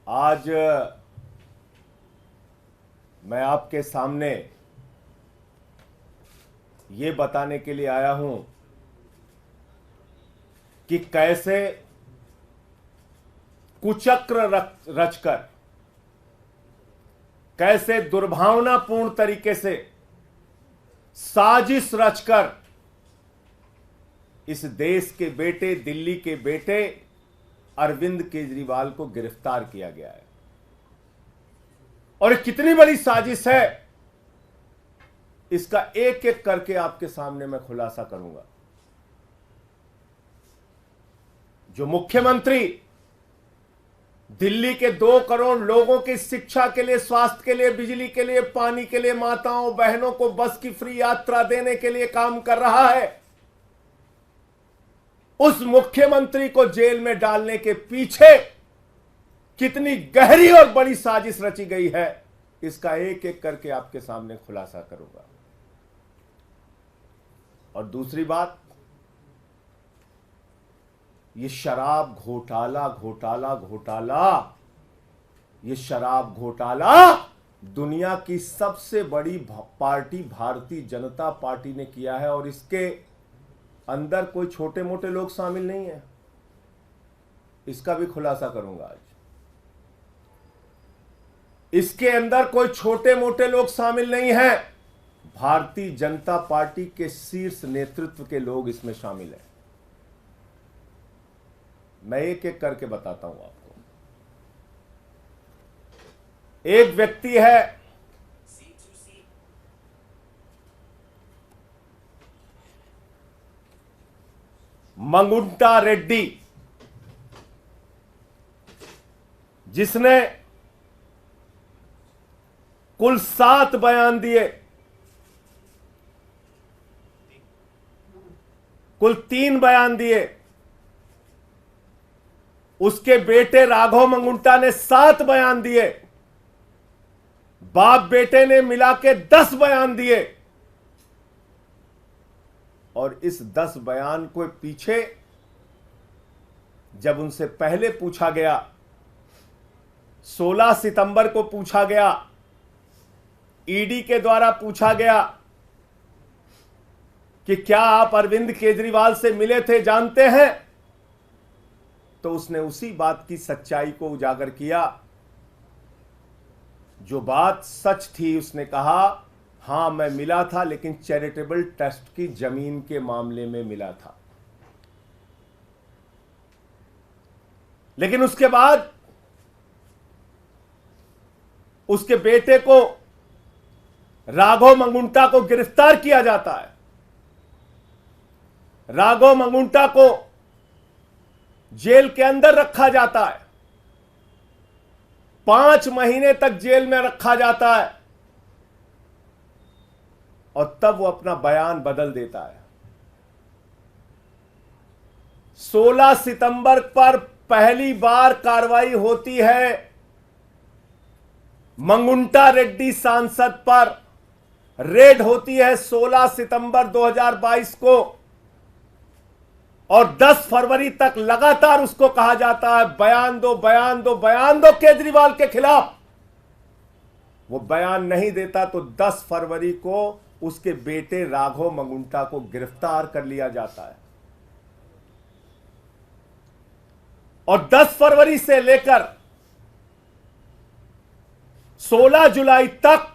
आज मैं आपके सामने ये बताने के लिए आया हूं कि कैसे कुचक्र रचकर, कैसे दुर्भावनापूर्ण तरीके से साजिश रचकर इस देश के बेटे, दिल्ली के बेटे अरविंद केजरीवाल को गिरफ्तार किया गया है। और कितनी बड़ी साजिश है, इसका एक एक करके आपके सामने मैं खुलासा करूंगा। जो मुख्यमंत्री दिल्ली के 2 करोड़ लोगों की शिक्षा के लिए, स्वास्थ्य के लिए, बिजली के लिए, पानी के लिए, माताओं बहनों को बस की फ्री यात्रा देने के लिए काम कर रहा है, उस मुख्यमंत्री को जेल में डालने के पीछे कितनी गहरी और बड़ी साजिश रची गई है, इसका एक एक करके आपके सामने खुलासा करूंगा। और दूसरी बात, ये शराब घोटाला घोटाला घोटाला, ये शराब घोटाला दुनिया की सबसे बड़ी पार्टी भारतीय जनता पार्टी ने किया है। और इसके अंदर कोई छोटे मोटे लोग शामिल नहीं है, इसका भी खुलासा करूंगा आज। इसके अंदर कोई छोटे मोटे लोग शामिल नहीं हैं, भारतीय जनता पार्टी के शीर्ष नेतृत्व के लोग इसमें शामिल हैं। मैं एक एक करके बताता हूं आपको। एक व्यक्ति है मंगुंटा रेड्डी, जिसने कुल 7 बयान दिए, कुल 3 बयान दिए। उसके बेटे राघव मंगुंटा ने 7 बयान दिए, बाप बेटे ने मिला के 10 बयान दिए। और इस 10 बयान को पीछे जब उनसे पहले पूछा गया, 16 सितंबर को पूछा गया, ईडी के द्वारा पूछा गया कि क्या आप अरविंद केजरीवाल से मिले थे, जानते हैं, तो उसने उसी बात की सच्चाई को उजागर किया। जो बात सच थी, उसने कहा हां मैं मिला था, लेकिन चैरिटेबल ट्रस्ट की जमीन के मामले में मिला था। लेकिन उसके बाद उसके बेटे को, राघव मंगुंटा को गिरफ्तार किया जाता है। राघव मंगुंटा को जेल के अंदर रखा जाता है, 5 महीने तक जेल में रखा जाता है। और तब वो अपना बयान बदल देता है। 16 सितंबर पर पहली बार कार्रवाई होती है मंगुंटा रेड्डी सांसद पर, रेड होती है 16 सितंबर 2022 को। और 10 फरवरी तक लगातार उसको कहा जाता है बयान दो, बयान दो, बयान दो केजरीवाल के खिलाफ। वो बयान नहीं देता तो 10 फरवरी को उसके बेटे राघव मंगुंटा को गिरफ्तार कर लिया जाता है। और 10 फरवरी से लेकर 16 जुलाई तक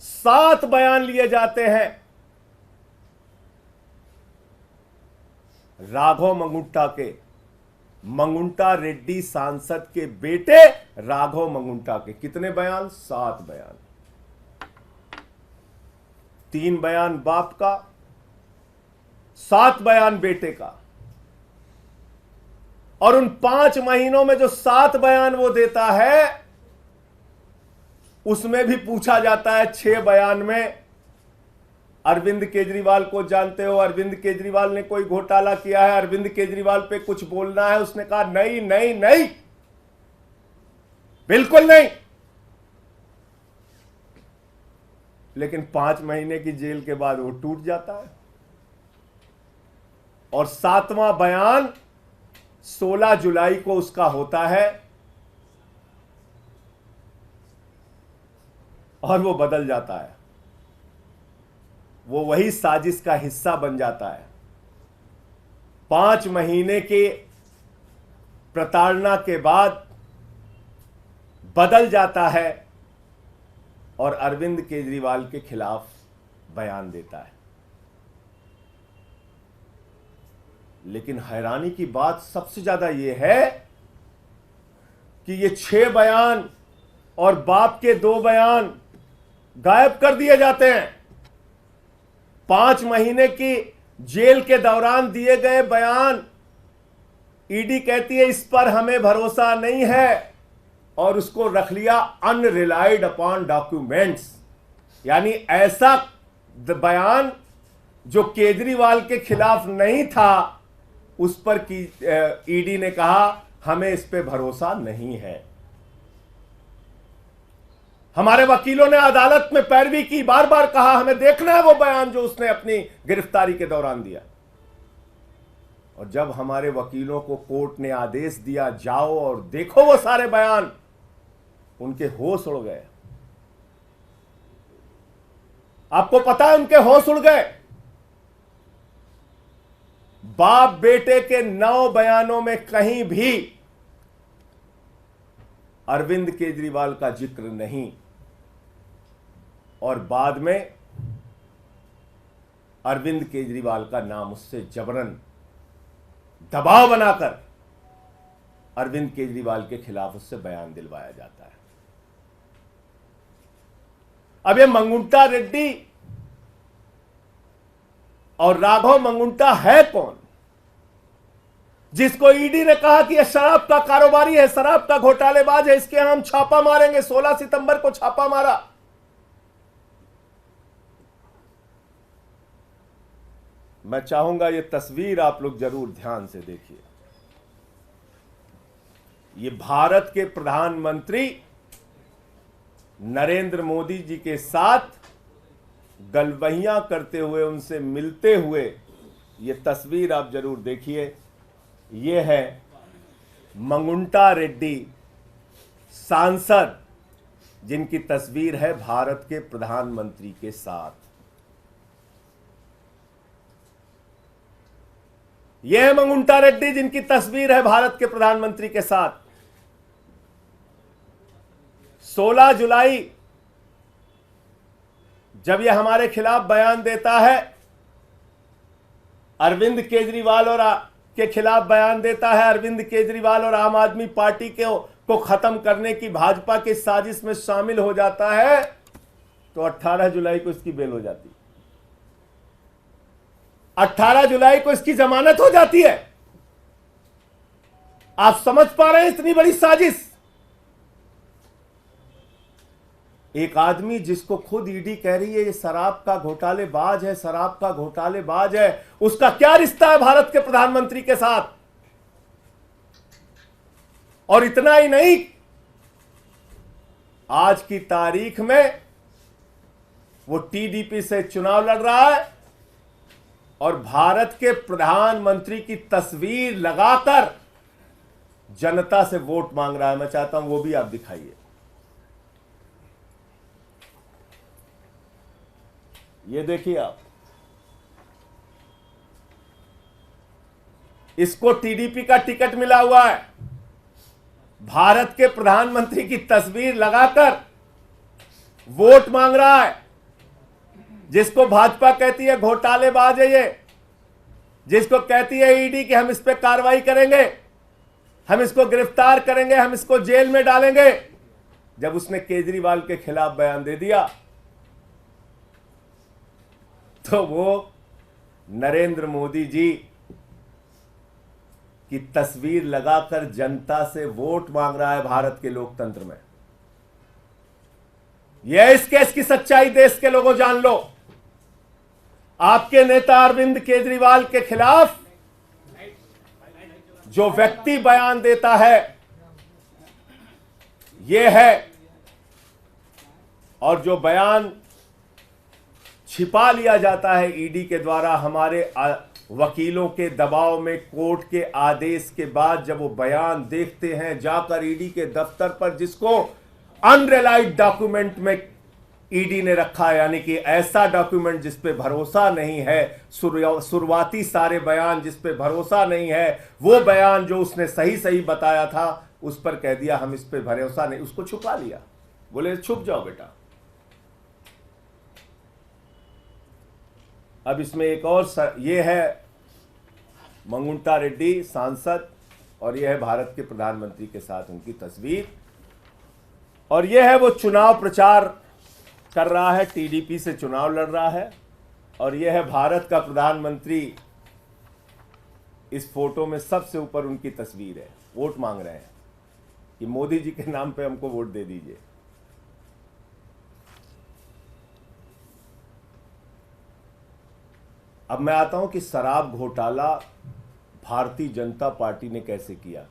7 बयान लिए जाते हैं राघव मंगुंटा के, मंगुंटा रेड्डी सांसद के बेटे राघव मंगुंटा के। कितने बयान? 7 बयान। 3 बयान बाप का, 7 बयान बेटे का। और उन 5 महीनों में जो 7 बयान वो देता है, उसमें भी पूछा जाता है 6 बयान में अरविंद केजरीवाल को जानते हो, अरविंद केजरीवाल ने कोई घोटाला किया है, अरविंद केजरीवाल पे कुछ बोलना है। उसने कहा नहीं नहीं नहीं, बिल्कुल नहीं। लेकिन 5 महीने की जेल के बाद वो टूट जाता है। और 7वां बयान 16 जुलाई को उसका होता है और वो बदल जाता है, वो वही साजिश का हिस्सा बन जाता है। 5 महीने के प्रताड़ना के बाद बदल जाता है और अरविंद केजरीवाल के खिलाफ बयान देता है। लेकिन हैरानी की बात सबसे ज्यादा यह है कि ये 6 बयान और बाप के 2 बयान गायब कर दिए जाते हैं। 5 महीने की जेल के दौरान दिए गए बयान, ईडी कहती है इस पर हमें भरोसा नहीं है और उसको रख लिया अनरिलाइड अपॉन डॉक्यूमेंट्स, यानी ऐसा बयान जो केजरीवाल के खिलाफ नहीं था उस पर की ईडी ने कहा हमें इस पे भरोसा नहीं है। हमारे वकीलों ने अदालत में पैरवी की, बार बार कहा हमें देखना है वो बयान जो उसने अपनी गिरफ्तारी के दौरान दिया। और जब हमारे वकीलों को कोर्ट ने आदेश दिया जाओ और देखो वो सारे बयान, उनके होश उड़ गए। आपको पता है उनके होश उड़ गए। बाप बेटे के 9 बयानों में कहीं भी अरविंद केजरीवाल का जिक्र नहीं, और बाद में अरविंद केजरीवाल का नाम उससे जबरन दबाव बनाकर अरविंद केजरीवाल के खिलाफ उससे बयान दिलवाया जाता है। अब ये मंगुंटा रेड्डी और राघव मंगुंटा है कौन, जिसको ईडी ने कहा कि यह शराब का कारोबारी है, शराब का घोटालेबाज है, इसके हम छापा मारेंगे। 16 सितंबर को छापा मारा। मैं चाहूंगा ये तस्वीर आप लोग जरूर ध्यान से देखिए। ये भारत के प्रधानमंत्री नरेंद्र मोदी जी के साथ गलबहियां करते हुए, उनसे मिलते हुए ये तस्वीर आप जरूर देखिए। ये है मंगुंटा रेड्डी सांसद, जिनकी तस्वीर है भारत के प्रधानमंत्री के साथ। यह है मंगुंटा रेड्डी जिनकी तस्वीर है भारत के प्रधानमंत्री के साथ। 16 जुलाई जब यह हमारे खिलाफ बयान देता है, अरविंद केजरीवाल और के खिलाफ बयान देता है, अरविंद केजरीवाल और आम आदमी पार्टी को खत्म करने की भाजपा की साजिश में शामिल हो जाता है, तो 18 जुलाई को इसकी बेल हो जाती है। 18 जुलाई को इसकी जमानत हो जाती है। आप समझ पा रहे हैं इतनी बड़ी साजिश। एक आदमी जिसको खुद ईडी कह रही है ये शराब का घोटालेबाज है, शराब का घोटालेबाज है, उसका क्या रिश्ता है भारत के प्रधानमंत्री के साथ? और इतना ही नहीं, आज की तारीख में वो टीडीपी से चुनाव लड़ रहा है और भारत के प्रधानमंत्री की तस्वीर लगाकर जनता से वोट मांग रहा है। मैं चाहता हूं वो भी आप दिखाइए। ये देखिए आप, इसको टीडीपी का टिकट मिला हुआ है, भारत के प्रधानमंत्री की तस्वीर लगाकर वोट मांग रहा है। जिसको भाजपा कहती है घोटालेबाज है, ये जिसको कहती है ईडी कि हम इस पे कार्रवाई करेंगे, हम इसको गिरफ्तार करेंगे, हम इसको जेल में डालेंगे, जब उसने केजरीवाल के खिलाफ बयान दे दिया तो वो नरेंद्र मोदी जी की तस्वीर लगाकर जनता से वोट मांग रहा है भारत के लोकतंत्र में। यह इस केस की सच्चाई देश के लोगों जान लो। आपके नेता अरविंद केजरीवाल के खिलाफ जो व्यक्ति बयान देता है यह है, और जो बयान छिपा लिया जाता है ईडी के द्वारा हमारे वकीलों के दबाव में, कोर्ट के आदेश के बाद जब वो बयान देखते हैं जाकर ईडी के दफ्तर पर, जिसको अनरिलाइड डॉक्यूमेंट में ईडी ने रखा है, यानी कि ऐसा डॉक्यूमेंट जिस पे भरोसा नहीं है, शुरुआती सारे बयान जिस पे भरोसा नहीं है, वो बयान जो उसने सही सही बताया था उस पर कह दिया हम इस पे भरोसा नहीं, उसको छुपा लिया, बोले छुप जाओ बेटा। अब इसमें एक और ये है मंगुंटा रेड्डी सांसद, और यह है भारत के प्रधानमंत्री के साथ उनकी तस्वीर, और यह है वो चुनाव प्रचार कर रहा है, टीडीपी से चुनाव लड़ रहा है, और यह है भारत का प्रधानमंत्री। इस फोटो में सबसे ऊपर उनकी तस्वीर है, वोट मांग रहे हैं कि मोदी जी के नाम पे हमको वोट दे दीजिए। अब मैं आता हूं कि शराब घोटाला भारतीय जनता पार्टी ने कैसे किया।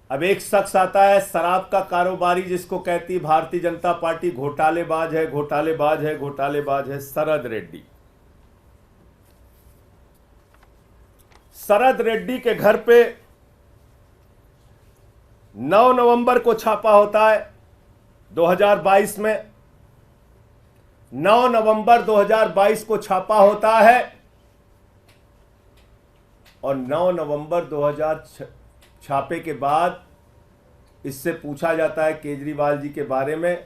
अब एक शख्स आता है शराब का कारोबारी, जिसको कहती भारतीय जनता पार्टी घोटालेबाज है, घोटालेबाज है, घोटालेबाज है, शरद रेड्डी। शरद रेड्डी के घर पे 9 नवंबर को छापा होता है 2022 में। 9 नवंबर 2022 को छापा होता है, और 9 नवंबर 2000 छापे के बाद इससे पूछा जाता है केजरीवाल जी के बारे में।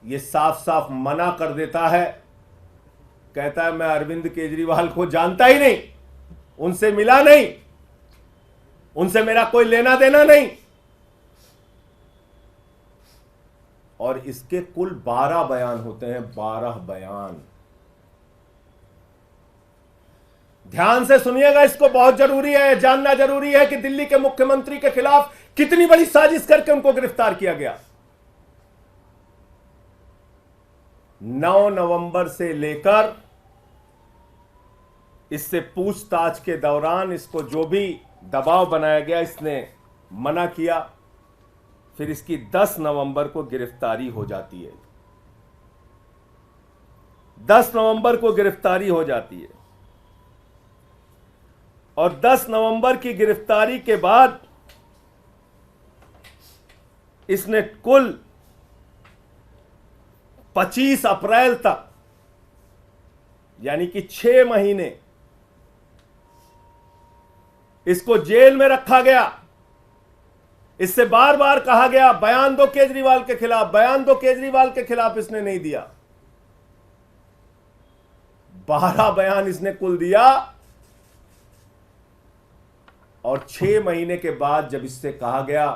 ये साफ साफ मना कर देता है, कहता है मैं अरविंद केजरीवाल को जानता ही नहीं, उनसे मिला नहीं, उनसे मेरा कोई लेना देना नहीं। और इसके कुल 12 बयान होते हैं, 12 बयान। ध्यान से सुनिएगा, इसको बहुत जरूरी है, जानना जरूरी है कि दिल्ली के मुख्यमंत्री के खिलाफ कितनी बड़ी साजिश करके उनको गिरफ्तार किया गया। 9 नवंबर से लेकर इससे पूछताछ के दौरान इसको जो भी दबाव बनाया गया, इसने मना किया। फिर इसकी 10 नवंबर को गिरफ्तारी हो जाती है, 10 नवंबर को गिरफ्तारी हो जाती है। और 10 नवंबर की गिरफ्तारी के बाद इसने कुल 25 अप्रैल तक, यानी कि 6 महीने इसको जेल में रखा गया। इससे बार बार कहा गया बयान दो केजरीवाल के खिलाफ, बयान दो केजरीवाल के खिलाफ, इसने नहीं दिया। 12 बयान इसने कुल दिया, और 6 महीने के बाद जब इससे कहा गया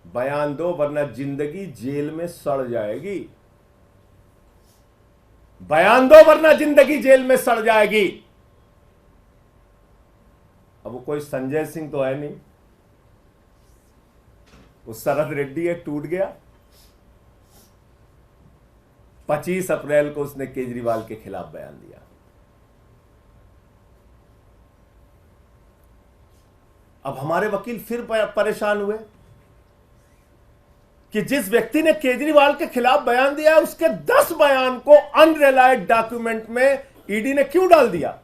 बयान दो वरना जिंदगी जेल में सड़ जाएगी, बयान दो वरना जिंदगी जेल में सड़ जाएगी। अब वो कोई संजय सिंह तो है नहीं, वो शरद रेड्डी है, टूट गया। 25 अप्रैल को उसने केजरीवाल के खिलाफ बयान दिया। अब हमारे वकील फिर परेशान हुए कि जिस व्यक्ति ने केजरीवाल के खिलाफ बयान दिया है, उसके 10 बयान को अनरिलाइड डॉक्यूमेंट में ईडी ने क्यों डाल दिया।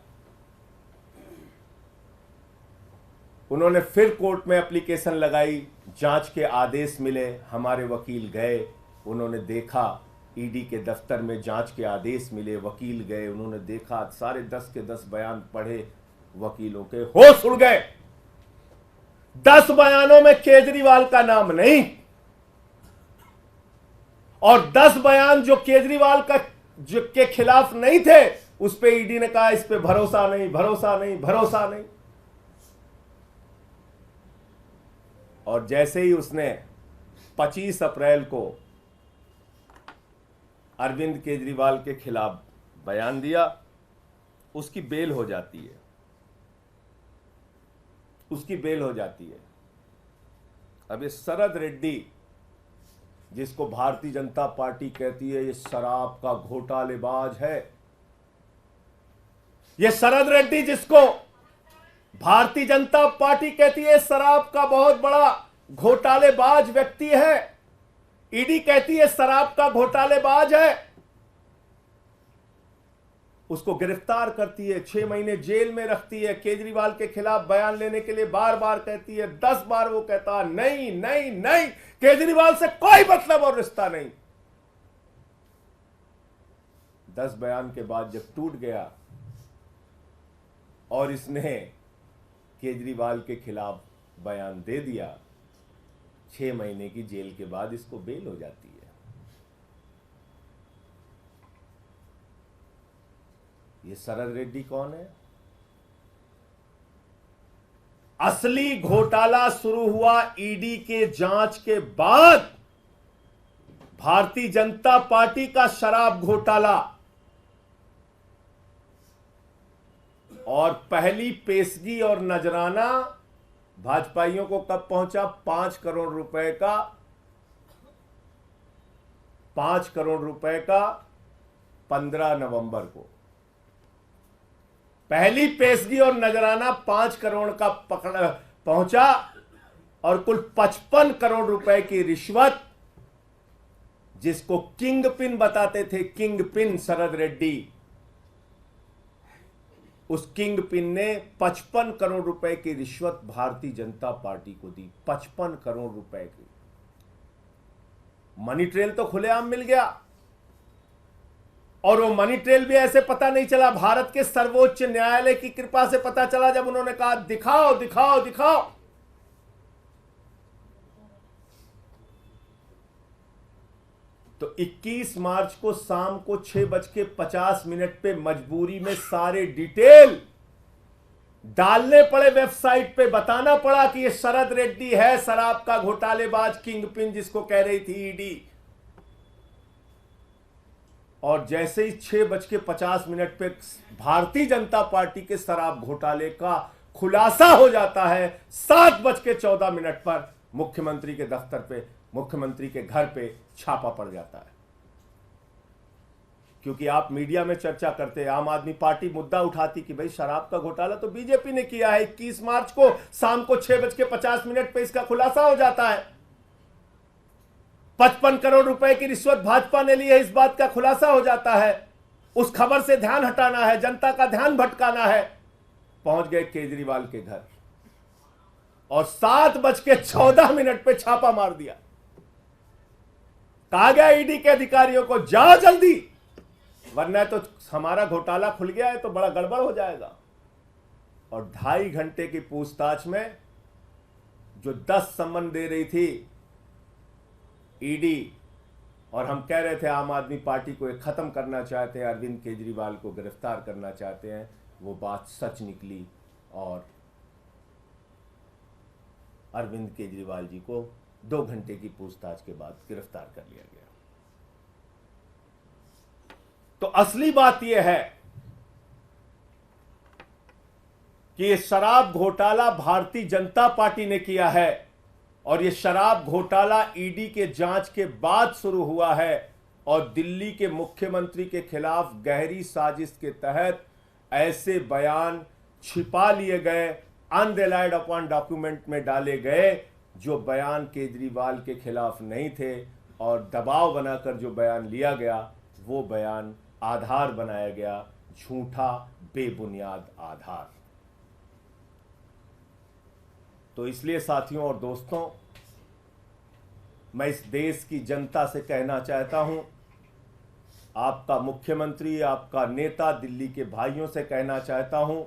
उन्होंने फिर कोर्ट में एप्लीकेशन लगाई, जांच के आदेश मिले। हमारे वकील गए, उन्होंने देखा, ईडी के दफ्तर में जांच के आदेश मिले, वकील गए, उन्होंने देखा, सारे 10 के 10 बयान पढ़े, वकीलों के होश उड़ गए। 10 बयानों में केजरीवाल का नाम नहीं, और 10 बयान जो केजरीवाल का के खिलाफ नहीं थे, उस पे ईडी ने कहा इस पे भरोसा नहीं, भरोसा नहीं, भरोसा नहीं। और जैसे ही उसने 25 अप्रैल को अरविंद केजरीवाल के खिलाफ बयान दिया, उसकी बेल हो जाती है, उसकी बेल हो जाती है। अब ये शरद रेड्डी, जिसको भारतीय जनता पार्टी कहती है ये शराब का घोटालेबाज है, ये शरद रेड्डी जिसको भारतीय जनता पार्टी कहती है शराब का बहुत बड़ा घोटालेबाज व्यक्ति है, ईडी कहती है शराब का घोटालेबाज है, उसको गिरफ्तार करती है, 6 महीने जेल में रखती है, केजरीवाल के खिलाफ बयान लेने के लिए बार बार कहती है, 10 बार वो कहता नहीं नहीं नहीं, केजरीवाल से कोई मतलब और रिश्ता नहीं। 10 बयान के बाद जब टूट गया और इसने केजरीवाल के खिलाफ बयान दे दिया, 6 महीने की जेल के बाद इसको बेल हो जाती है। ये शरद रेड्डी कौन है? असली घोटाला शुरू हुआ ईडी के जांच के बाद। भारतीय जनता पार्टी का शराब घोटाला, और पहली पेशगी और नजराना भाजपाइयों को कब पहुंचा? 5 करोड़ रुपए का 5 करोड़ रुपए का 15 नवंबर को पहली पेशगी और नजराना 5 करोड़ का पहुंचा, और कुल 55 करोड़ रुपए की रिश्वत, जिसको किंग पिन बताते थे, किंग पिन शरद रेड्डी, उस किंग पिन ने 55 करोड़ रुपए की रिश्वत भारतीय जनता पार्टी को दी। 55 करोड़ रुपए की मनी ट्रेल तो खुलेआम मिल गया, और वो मनी ट्रेल भी ऐसे पता नहीं चला, भारत के सर्वोच्च न्यायालय की कृपा से पता चला, जब उन्होंने कहा दिखाओ दिखाओ दिखाओ। तो 21 मार्च को शाम को 6:50 पे मजबूरी में सारे डिटेल डालने पड़े वेबसाइट पे, बताना पड़ा कि ये शरद रेड्डी है शराब का घोटालेबाज, किंग पिन जिसको कह रही थी ईडी। और जैसे ही 6:50 पे भारतीय जनता पार्टी के शराब घोटाले का खुलासा हो जाता है, 7:14 पर मुख्यमंत्री के दफ्तर पे, मुख्यमंत्री के घर पे छापा पड़ जाता है। क्योंकि आप मीडिया में चर्चा करते हैं, आम आदमी पार्टी मुद्दा उठाती कि भाई शराब का घोटाला तो बीजेपी ने किया है। 21 मार्च को शाम को 6:50 पे इसका खुलासा हो जाता है। 55 करोड़ रुपए की रिश्वत भाजपा ने ली है, इस बात का खुलासा हो जाता है। उस खबर से ध्यान हटाना है, जनता का ध्यान भटकाना है। पहुंच गए केजरीवाल के घर और 7:14 पे छापा मार दिया। कहा गया ईडी के अधिकारियों को, जाओ जल्दी, वरना तो हमारा घोटाला खुल गया है तो बड़ा गड़बड़ हो जाएगा। और 2.5 घंटे की पूछताछ में जो 10 सम्मन दे रही थी ईडी, और हम कह रहे थे आम आदमी पार्टी को एक खत्म करना चाहते हैं, अरविंद केजरीवाल को गिरफ्तार करना चाहते हैं, वो बात सच निकली और अरविंद केजरीवाल जी को 2 घंटे की पूछताछ के बाद गिरफ्तार कर लिया गया। तो असली बात यह है कि यह शराब घोटाला भारतीय जनता पार्टी ने किया है, और यह शराब घोटाला ईडी के जांच के बाद शुरू हुआ है, और दिल्ली के मुख्यमंत्री के खिलाफ गहरी साजिश के तहत ऐसे बयान छिपा लिए गए, अनरिलाइड अपॉन डॉक्यूमेंट में डाले गए, जो बयान केजरीवाल के खिलाफ नहीं थे, और दबाव बनाकर जो बयान लिया गया वो बयान आधार बनाया गया, झूठा बेबुनियाद आधार। तो इसलिए साथियों और दोस्तों, मैं इस देश की जनता से कहना चाहता हूं, आपका मुख्यमंत्री, आपका नेता, दिल्ली के भाइयों से कहना चाहता हूं,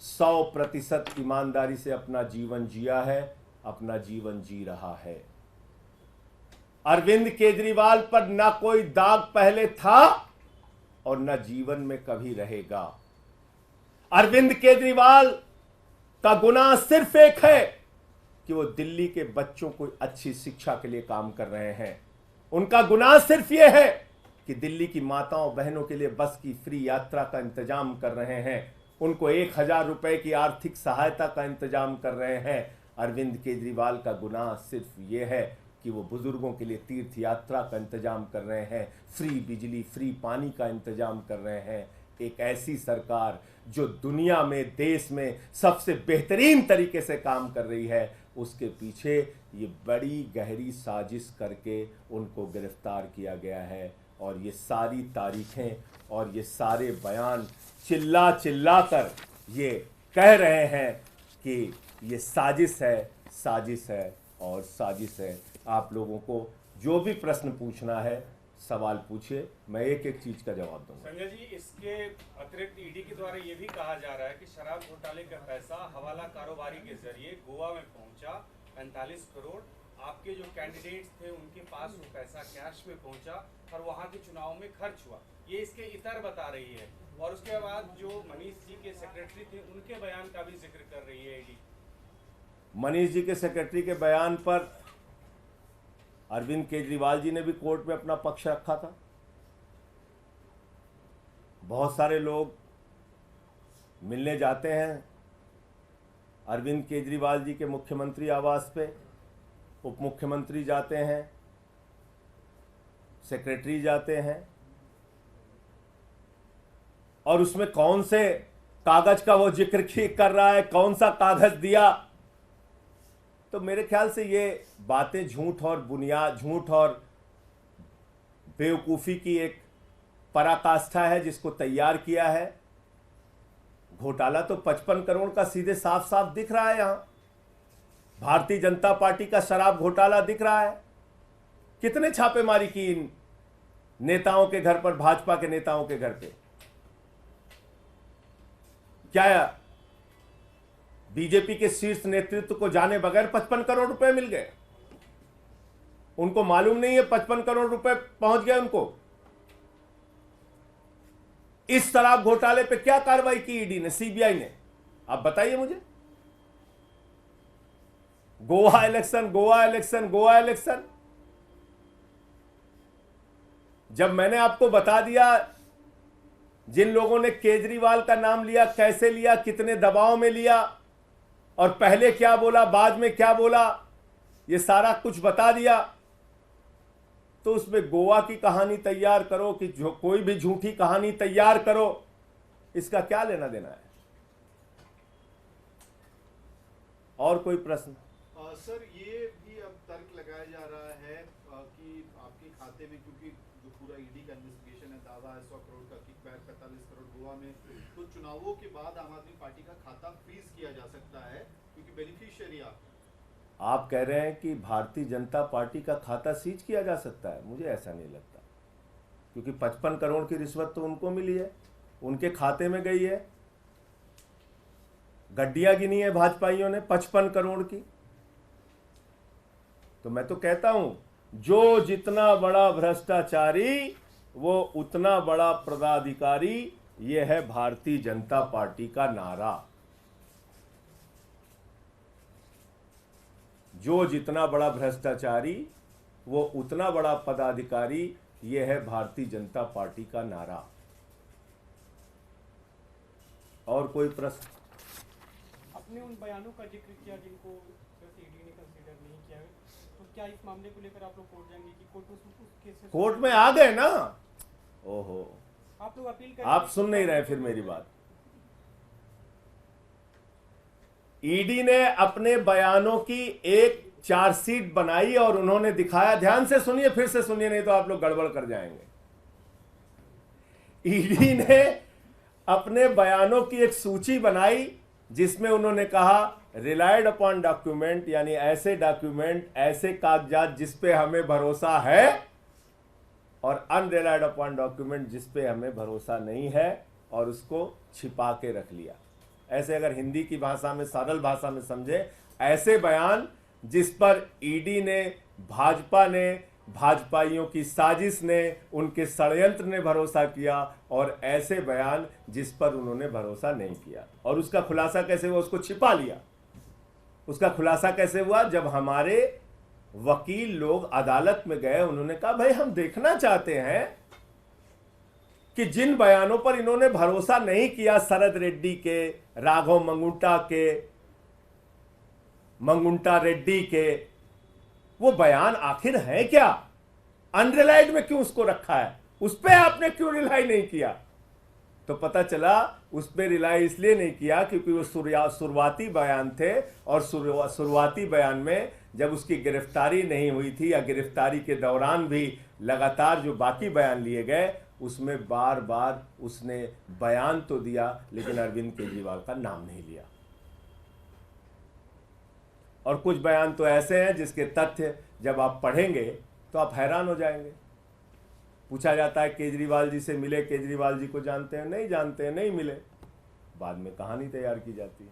100% ईमानदारी से अपना जीवन जिया है, अपना जीवन जी रहा है। अरविंद केजरीवाल पर ना कोई दाग पहले था और न जीवन में कभी रहेगा। अरविंद केजरीवाल का गुनाह सिर्फ एक है कि वो दिल्ली के बच्चों को अच्छी शिक्षा के लिए काम कर रहे हैं। उनका गुनाह सिर्फ ये है कि दिल्ली की माताओं बहनों के लिए बस की फ्री यात्रा का इंतजाम कर रहे हैं, उनको 1000 रुपए की आर्थिक सहायता का इंतजाम कर रहे हैं। अरविंद केजरीवाल का गुनाह सिर्फ ये है कि वो बुजुर्गों के लिए तीर्थ यात्रा का इंतजाम कर रहे हैं, फ्री बिजली, फ्री पानी का इंतजाम कर रहे हैं। एक ऐसी सरकार जो दुनिया में, देश में सबसे बेहतरीन तरीके से काम कर रही है, उसके पीछे ये बड़ी गहरी साजिश करके उनको गिरफ्तार किया गया है। और ये सारी तारीखें और ये सारे बयान चिल्ला चिल्ला कर ये कह रहे हैं कि ये साजिश है, साजिश है और साजिश है। आप लोगों को जो भी प्रश्न पूछना है सवाल पूछिए, मैं एक एक चीज का जवाब दूंगा। संजय जी, इसके अतिरिक्त ईडी के द्वारा ये भी कहा जा रहा है कि शराब घोटाले का पैसा हवाला कारोबारी के जरिए गोवा में पहुंचा 45 करोड़। आपके जो कैंडिडेट्स थे उनके पास वो पैसा कैश में पहुंचा और वहां के चुनाव में खर्च हुआ, ये इसके इतर बता रही है। और उसके बाद जो मनीष जी के सेक्रेटरी थे उनके बयान का भी जिक्र कर रही है ईडी। मनीष जी के सेक्रेटरी के बयान पर अरविंद केजरीवाल जी ने भी कोर्ट में अपना पक्ष रखा था। बहुत सारे लोग मिलने जाते हैं अरविंद केजरीवाल जी के मुख्यमंत्री आवास पे, उप मुख्यमंत्री जाते हैं, सेक्रेटरी जाते हैं, और उसमें कौन से कागज का वो जिक्र कर रहा है, कौन सा कागज दिया। तो मेरे ख्याल से ये बातें झूठ और बुनियाद, झूठ और बेवकूफ़ी की एक पराकाष्ठा है जिसको तैयार किया है। घोटाला तो 55 करोड़ का सीधे साफ साफ दिख रहा है। यहां भारतीय जनता पार्टी का शराब घोटाला दिख रहा है। कितने छापेमारी की इन नेताओं के घर पर, भाजपा के नेताओं के घर पे। क्या बीजेपी के शीर्ष नेतृत्व को जाने बगैर 55 करोड़ रुपए मिल गए? उनको मालूम नहीं है 55 करोड़ रुपए पहुंच गए उनको। इस शराब घोटाले पे क्या कार्रवाई की ईडी ने, सीबीआई ने? आप बताइए मुझे। Goa election, Goa election, Goa election. जब मैंने आपको बता दिया जिन लोगों ने केजरीवाल का नाम लिया, कैसे लिया, कितने दबाव में लिया, और पहले क्या बोला, बाद में क्या बोला, ये सारा कुछ बता दिया, तो उसमें गोवा की कहानी तैयार करो कि जो कोई भी झूठी कहानी तैयार करो, इसका क्या लेना देना है? और कोई प्रश्न? सर, ये भी अब तर्क लगाया जा रहा है कि आपके खाते में, क्योंकि जो पूरा ईडी का इन्वेस्टिगेशन है, दावा है 100 करोड़ का किकबैक, 45 करोड़ गोवा में, तो चुनावों के बाद आम आदमी पार्टी का खाता फ्रीज किया जा सकता है क्योंकि बेनिफिशियरी आप कह रहे हैं कि भारतीय जनता पार्टी का खाता सीज किया जा सकता है? मुझे ऐसा नहीं लगता, क्योंकि 55 करोड़ की रिश्वत तो उनको मिली है, उनके खाते में गई है। गड्डियां गिनी है भाजपाइयों ने 55 करोड़ की। तो मैं तो कहता हूं, जो जितना बड़ा भ्रष्टाचारी वो उतना बड़ा पदाधिकारी, ये है भारतीय जनता पार्टी का नारा। जो जितना बड़ा भ्रष्टाचारी वो उतना बड़ा पदाधिकारी, ये है भारतीय जनता पार्टी का नारा। और कोई प्रश्न? अपने उन बयानों का जिक्र किया जिनको ईडी ने कंसीडर नहीं किया, तो क्या इस मामले को लेकर आप लोग कोर्ट जाएंगे कि कोर्ट उस केस कोर्ट में आ गए ना? ओहो, आप लोग अपील कर, आप सुन नहीं रहे फिर मेरी बात। ईडी ने अपने बयानों की एक चार्जशीट बनाई और उन्होंने दिखाया, ध्यान से सुनिए, फिर से सुनिए, नहीं तो आप लोग गड़बड़ कर जाएंगे। ईडी ने अपने बयानों की एक सूची बनाई जिसमें उन्होंने कहा रिलायड अपॉन डॉक्यूमेंट, यानी ऐसे डॉक्यूमेंट, ऐसे कागजात जिस पे हमें भरोसा है, और अनरिलायड अपॉन डॉक्यूमेंट जिस पे हमें भरोसा नहीं है, और उसको छिपा के रख लिया। ऐसे अगर हिंदी की भाषा में, सरल भाषा में समझे, ऐसे बयान जिस पर ईडी ने, भाजपा ने, भाजपाइयों की साजिश ने, उनके षड्यंत्र ने भरोसा किया, और ऐसे बयान जिस पर उन्होंने भरोसा नहीं किया। और उसका खुलासा कैसे हुआ? उसको छिपा लिया। उसका खुलासा कैसे हुआ? जब हमारे वकील लोग अदालत में गए, उन्होंने कहा भाई हम देखना चाहते हैं कि जिन बयानों पर इन्होंने भरोसा नहीं किया, शरद रेड्डी के, राघव मंगुंटा रेड्डी के, वो बयान आखिर है क्या? अनरिलाइड में क्यों उसको रखा है? उस पर आपने क्यों रिलाई नहीं किया? तो पता चला उस पर रिलाई इसलिए नहीं किया क्योंकि वो शुरुआती बयान थे, और शुरुआती बयान में जब उसकी गिरफ्तारी नहीं हुई थी, या गिरफ्तारी के दौरान भी लगातार जो बाकी बयान लिए गए, उसमें बार बार उसने बयान तो दिया लेकिन अरविंद केजरीवाल का नाम नहीं लिया। और कुछ बयान तो ऐसे हैं जिसके तथ्य जब आप पढ़ेंगे तो आप हैरान हो जाएंगे। पूछा जाता है केजरीवाल जी से मिले, केजरीवाल जी को जानते हैं? नहीं जानते हैं, नहीं मिले। बाद में कहानी तैयार की जाती है।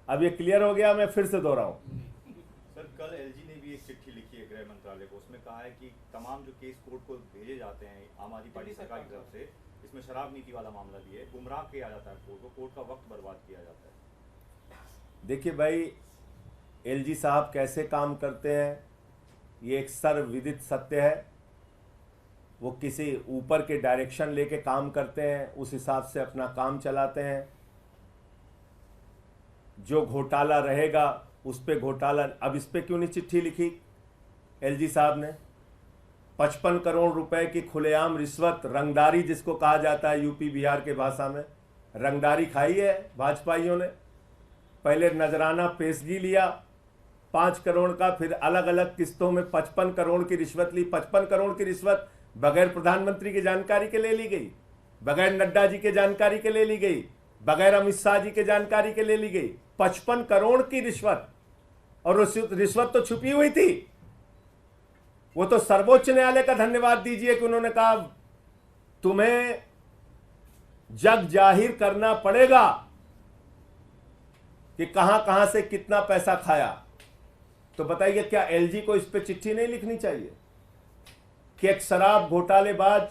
अब ये क्लियर हो गया, मैं फिर से दोहराऊं। सर, कल एलजी ने भी एक चिट्ठी लिखी है गृह मंत्रालय को, उसमें कहा है कि तमाम जो केस कोर्ट को भेजे जाते हैं आम आदमी पार्टी सरकार की तरफ से, इसमें शराब नीति वाला मामला भी है, गुमराह किया जाता है कोर्ट को, कोर्ट का वक्त बर्बाद किया जाता है। देखिए भाई, एलजी साहब कैसे काम करते हैं ये एक सर्वविदित सत्य है। वो किसी ऊपर के डायरेक्शन लेके काम करते हैं, उस हिसाब से अपना काम चलाते हैं। जो घोटाला रहेगा उस पे घोटाला। अब इस पे क्यों नहीं चिट्ठी लिखी एलजी साहब ने? 55 करोड़ रुपए की खुलेआम रिश्वत, रंगदारी जिसको कहा जाता है यूपी बिहार के भाषा में, रंगदारी खाई है भाजपाइयों ने। पहले नजराना पेशगी लिया 5 करोड़ का, फिर अलग अलग किस्तों में 55 करोड़ की रिश्वत ली। 55 करोड़ की रिश्वत बगैर प्रधानमंत्री की जानकारी के ले ली गई, बगैर नड्डा जी के जानकारी के ले ली गई, बगैर अमित शाह जी के जानकारी के ले ली गई। 55 करोड़ की रिश्वत, और रिश्वत तो छुपी हुई थी। वो तो सर्वोच्च न्यायालय का धन्यवाद दीजिए कि उन्होंने कहा तुम्हें जग जाहिर करना पड़ेगा कि कहां कहां से कितना पैसा खाया। तो बताइए, क्या एलजी को इस पे चिट्ठी नहीं लिखनी चाहिए कि एक शराब घोटालेबाज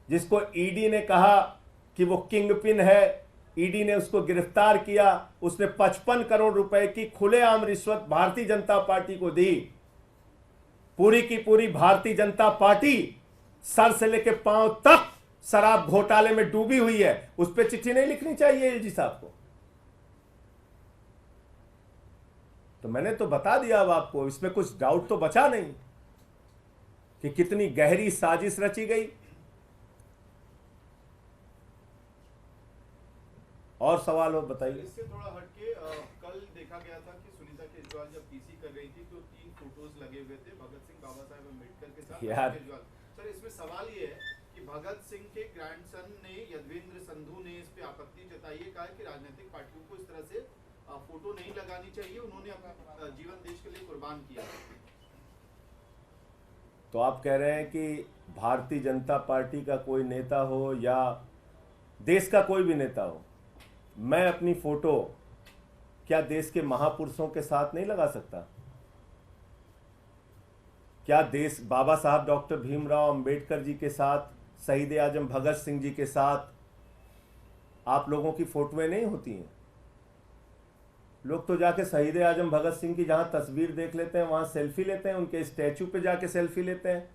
जिसको ईडी ने कहा कि वो किंगपिन है, ईडी ने उसको गिरफ्तार किया, उसने 55 करोड़ रुपए की खुलेआम रिश्वत भारतीय जनता पार्टी को दी। पूरी की पूरी भारतीय जनता पार्टी सर से लेकर पांव तक शराब घोटाले में डूबी हुई है। उस पर चिट्ठी नहीं लिखनी चाहिए एलजी साहब को? तो मैंने तो बता दिया अब आपको, इसमें कुछ डाउट तो बचा नहीं कि कितनी गहरी साजिश रची गई। और सवाल हो बताइए। इससे थोड़ा हटके कल देखा गया था कि सुनीता केजरीवाल जब पीसी कर रही थी तो 3 फोटोज लगे हुए थे भगत सिंह, बाबा साहेब अम्बेडकर के साथ केजरीवाल। सर, इसमें सवाल ये है कि भगत सिंह के ग्रैंडसन ने, यदवेंद्र संधू ने इस पे आपत्ति जताई है, कहा कि राजनीतिक पार्टियों को इस तरह से फोटो नहीं लगानी चाहिए, उन्होंने अपना जीवन देश के लिए कुर्बान किया। तो आप कह रहे हैं कि भारतीय जनता पार्टी का कोई नेता हो या देश का कोई भी नेता हो, मैं अपनी फोटो क्या देश के महापुरुषों के साथ नहीं लगा सकता? क्या देश बाबा साहब डॉक्टर भीमराव अंबेडकर जी के साथ, शहीद आजम भगत सिंह जी के साथ आप लोगों की फोटोएं नहीं होती हैं? लोग तो जाके शहीद आजम भगत सिंह की जहां तस्वीर देख लेते हैं वहां सेल्फी लेते हैं, उनके स्टैचू पे जाके सेल्फी लेते हैं,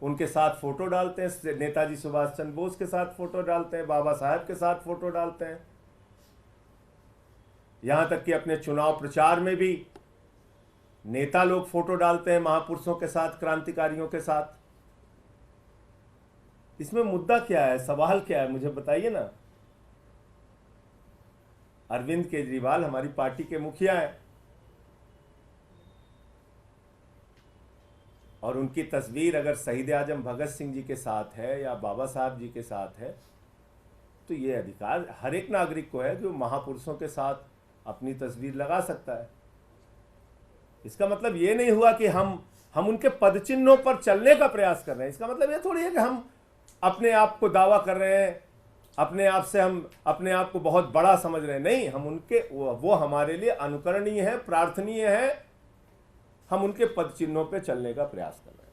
उनके साथ फोटो डालते हैं, नेताजी सुभाष चंद्र बोस के साथ फोटो डालते हैं, बाबा साहब के साथ फोटो डालते हैं। यहां तक कि अपने चुनाव प्रचार में भी नेता लोग फोटो डालते हैं महापुरुषों के साथ, क्रांतिकारियों के साथ। इसमें मुद्दा क्या है, सवाल क्या है, मुझे बताइए ना। अरविंद केजरीवाल हमारी पार्टी के मुखिया हैं और उनकी तस्वीर अगर शहीद आजम भगत सिंह जी के साथ है या बाबा साहब जी के साथ है तो ये अधिकार हर एक नागरिक को है कि वो महापुरुषों के साथ अपनी तस्वीर लगा सकता है। इसका मतलब ये नहीं हुआ कि हम उनके पदचिन्हों पर चलने का प्रयास कर रहे हैं। इसका मतलब ये थोड़ी है कि हम अपने आप को दावा कर रहे हैं, अपने आप से हम अपने आप को बहुत बड़ा समझ रहे हैं। नहीं, हम उनके वो हमारे लिए अनुकरणीय है, प्रार्थनीय है। हम उनके पदचिन्हों पे चलने का प्रयास कर रहे हैं।